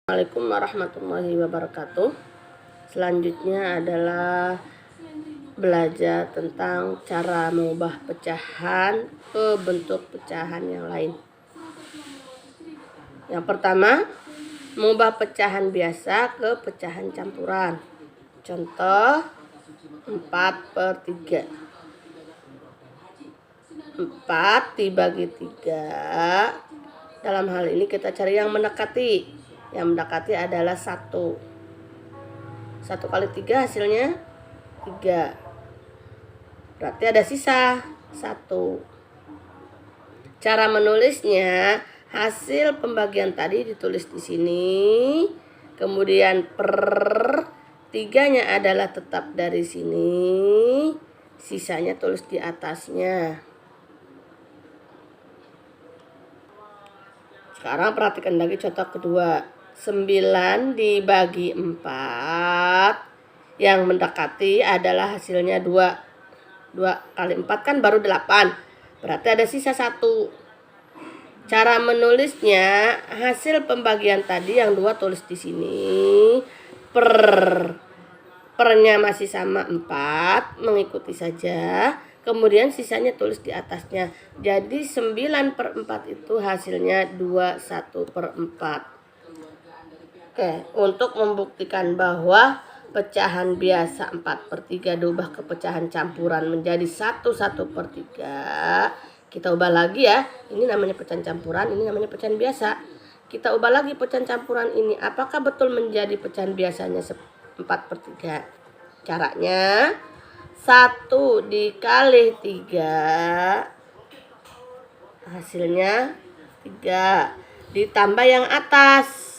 Assalamualaikum warahmatullahi wabarakatuh. Selanjutnya adalah belajar tentang cara mengubah pecahan ke bentuk pecahan yang lain. Yang pertama, mengubah pecahan biasa ke pecahan campuran. Contoh 4/3. 4 dibagi 3. Dalam hal ini kita cari yang mendekati. Yang mendekati adalah 1. 1 kali 3 hasilnya 3. Berarti ada sisa 1. Cara menulisnya, hasil pembagian tadi ditulis di sini. Kemudian per 3-nya adalah tetap dari sini. Sisanya tulis di atasnya. Sekarang perhatikan lagi contoh kedua. 9 dibagi 4. Yang mendekati adalah hasilnya 2. 2 kali 4 kan baru 8. Berarti ada sisa 1. Cara menulisnya, hasil pembagian tadi yang 2 tulis di sini. Pernya masih sama 4, mengikuti saja. Kemudian sisanya tulis di atasnya. Jadi 9/4 itu hasilnya 21/4. Oke, untuk membuktikan bahwa pecahan biasa 4/3 diubah ke pecahan campuran menjadi 1/3, kita ubah lagi ya. Ini namanya pecahan campuran, ini namanya pecahan biasa. Kita ubah lagi pecahan campuran ini. Apakah betul menjadi pecahan biasanya 4/3? Caranya 1 dikali 3 hasilnya 3. Ditambah yang atas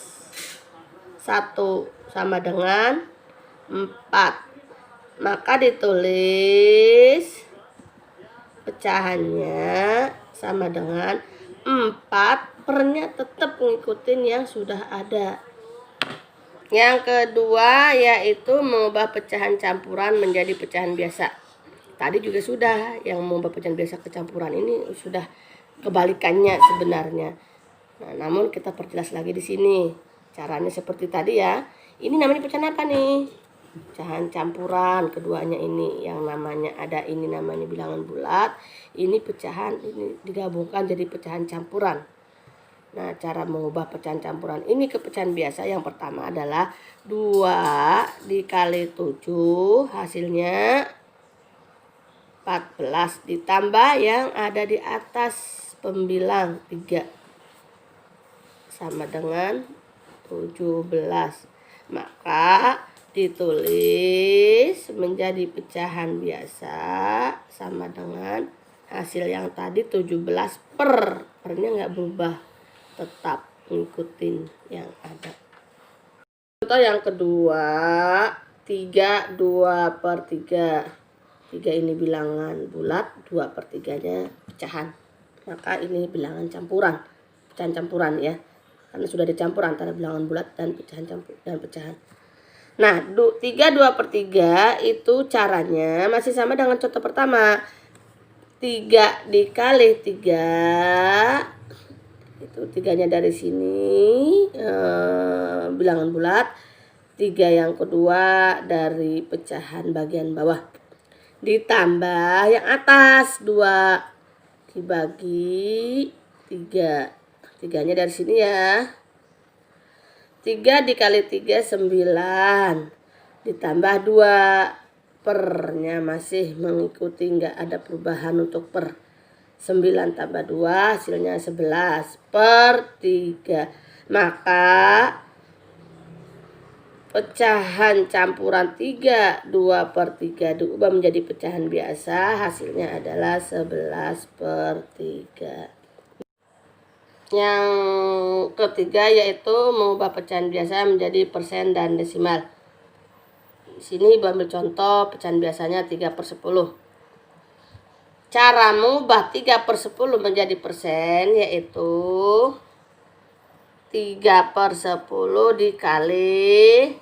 1 sama dengan 4. Maka ditulis pecahannya sama dengan 4. Pernya tetap ngikutin yang sudah ada. Yang kedua yaitu mengubah pecahan campuran menjadi pecahan biasa. Tadi juga sudah, yang mengubah pecahan biasa ke campuran ini sudah kebalikannya sebenarnya. Nah, namun kita perjelas lagi di sini. Caranya seperti tadi ya. Ini namanya pecahan apa nih? Pecahan campuran. Keduanya ini yang namanya ada, ini namanya bilangan bulat. Ini pecahan, ini digabungkan jadi pecahan campuran. Nah, cara mengubah pecahan campuran ini ke pecahan biasa yang pertama adalah 2 dikali 7 hasilnya 14. Ditambah yang ada di atas pembilang 3 sama dengan 17. Maka ditulis menjadi pecahan biasa sama dengan hasil yang tadi 17 pernya nggak berubah, tetap ngikutin yang ada. Contoh yang kedua 3 2/3. 3 ini bilangan bulat, 2/3-nya pecahan. Maka ini bilangan campuran, pecahan campuran ya. Karena sudah dicampur antara bilangan bulat dan pecahan. Nah, 3 2/3 itu caranya masih sama dengan contoh pertama. 3 dikali 3. Itu 3-nya dari sini, bilangan bulat. 3 yang kedua dari pecahan bagian bawah. Ditambah yang atas 2 dibagi 3. 3-nya dari sini ya. 3 dikali 3 9. Ditambah 2. Pernya masih mengikuti, nggak ada perubahan untuk per. 9 tambah 2 hasilnya 11/3. Maka pecahan campuran 3 2/3 diubah menjadi pecahan biasa, hasilnya adalah 11/3. Yang ketiga yaitu mengubah pecahan biasa menjadi persen dan desimal. Di sini Ibu ambil contoh pecahan biasanya 3/10. Cara mengubah 3/10 menjadi persen yaitu 3/10 dikali,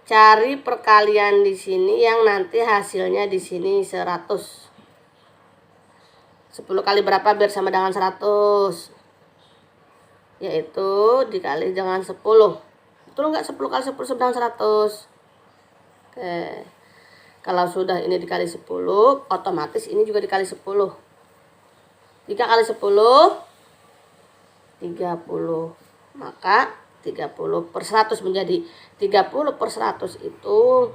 cari perkalian di sini yang nanti hasilnya di sini 100. 10 kali berapa biar sama dengan 100? yaitu dikali dengan 10. Betul nggak? 10 kali 10 sama dengan 100. Oke. Kalau sudah ini dikali 10, otomatis ini juga dikali 10. 3 kali 10, 30. Maka 30/100 menjadi 30/100 itu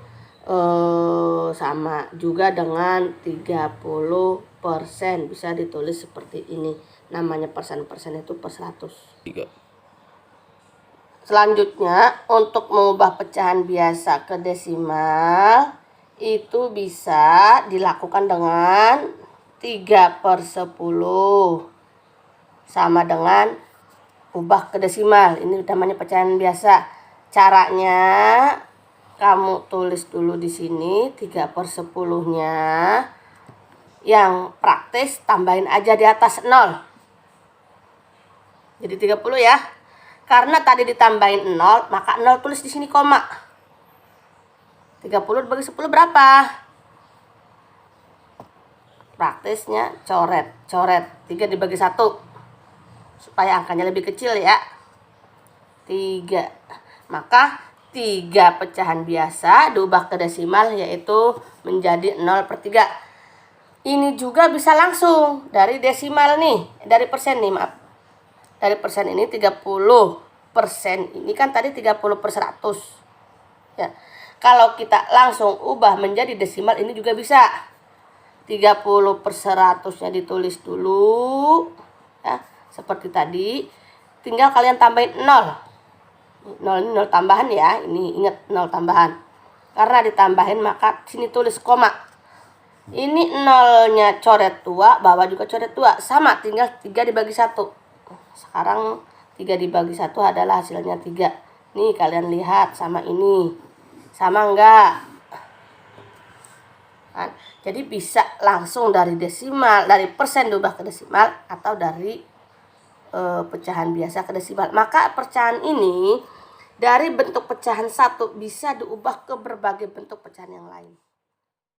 sama juga dengan 30%. Bisa ditulis seperti ini. Namanya persen itu per 100. Selanjutnya, untuk mengubah pecahan biasa ke desimal itu bisa dilakukan dengan 3/10 sama dengan ubah ke desimal. Ini namanya pecahan biasa. Caranya kamu tulis dulu di sini 3/10-nya. Yang praktis tambahin aja di atas 0. Jadi 30 ya. Karena tadi ditambahin 0, maka 0 tulis di sini koma. 30 dibagi 10 berapa? Praktisnya coret. 3 dibagi 1. Supaya angkanya lebih kecil ya. 3. Maka 3 pecahan biasa diubah ke desimal yaitu menjadi 0/3. Ini juga bisa langsung dari desimal nih, dari persen nih, maaf. Dari persen ini 30%. Ini kan tadi 30/100. Ya. Kalau kita langsung ubah menjadi desimal ini juga bisa. 30/100-nya ditulis dulu. Ya, seperti tadi. Tinggal kalian tambahin 0. 0 ini 0 tambahan ya. Ini ingat 0 tambahan. Karena ditambahin maka sini tulis koma. Ini 0-nya coret 2, bawah juga coret 2. Sama, tinggal 3 dibagi 1. Sekarang 3 dibagi 1 adalah hasilnya 3. Nih kalian lihat sama ini. Sama enggak? Kan? Jadi bisa langsung dari desimal, dari persen diubah ke desimal atau dari pecahan biasa ke desimal. Maka pecahan ini dari bentuk pecahan 1 bisa diubah ke berbagai bentuk pecahan yang lain.